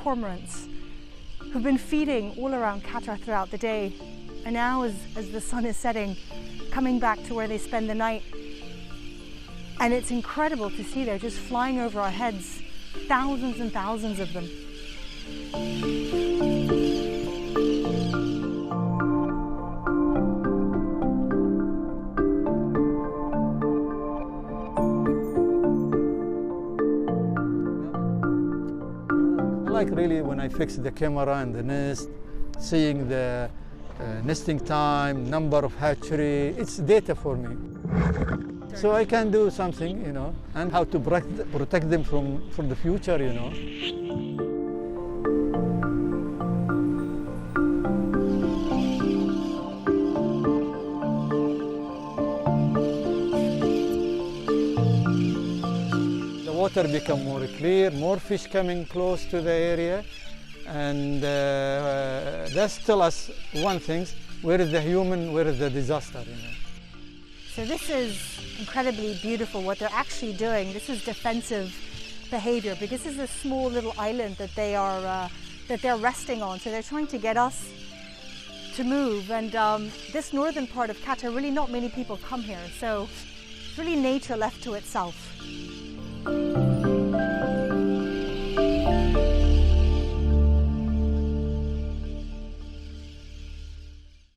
cormorants who've been feeding all around Qatar throughout the day, and now as the sun is setting, coming back to where they spend the night. And it's incredible to see they're just flying over our heads, thousands and thousands of them. I like really when I fix the camera and the nest, seeing the nesting time, number of hatchery, it's data for me. So I can do something, you know, and how to protect them from the future, you know. The water become more clear, more fish coming close to the area, and that's tell us one thing: where is the human, where is the disaster, you know. So this is incredibly beautiful what they're actually doing. This is defensive behavior because this is a small little island that they're resting on. So they're trying to get us to move. And this northern part of Qatar, really not many people come here. So it's really nature left to itself.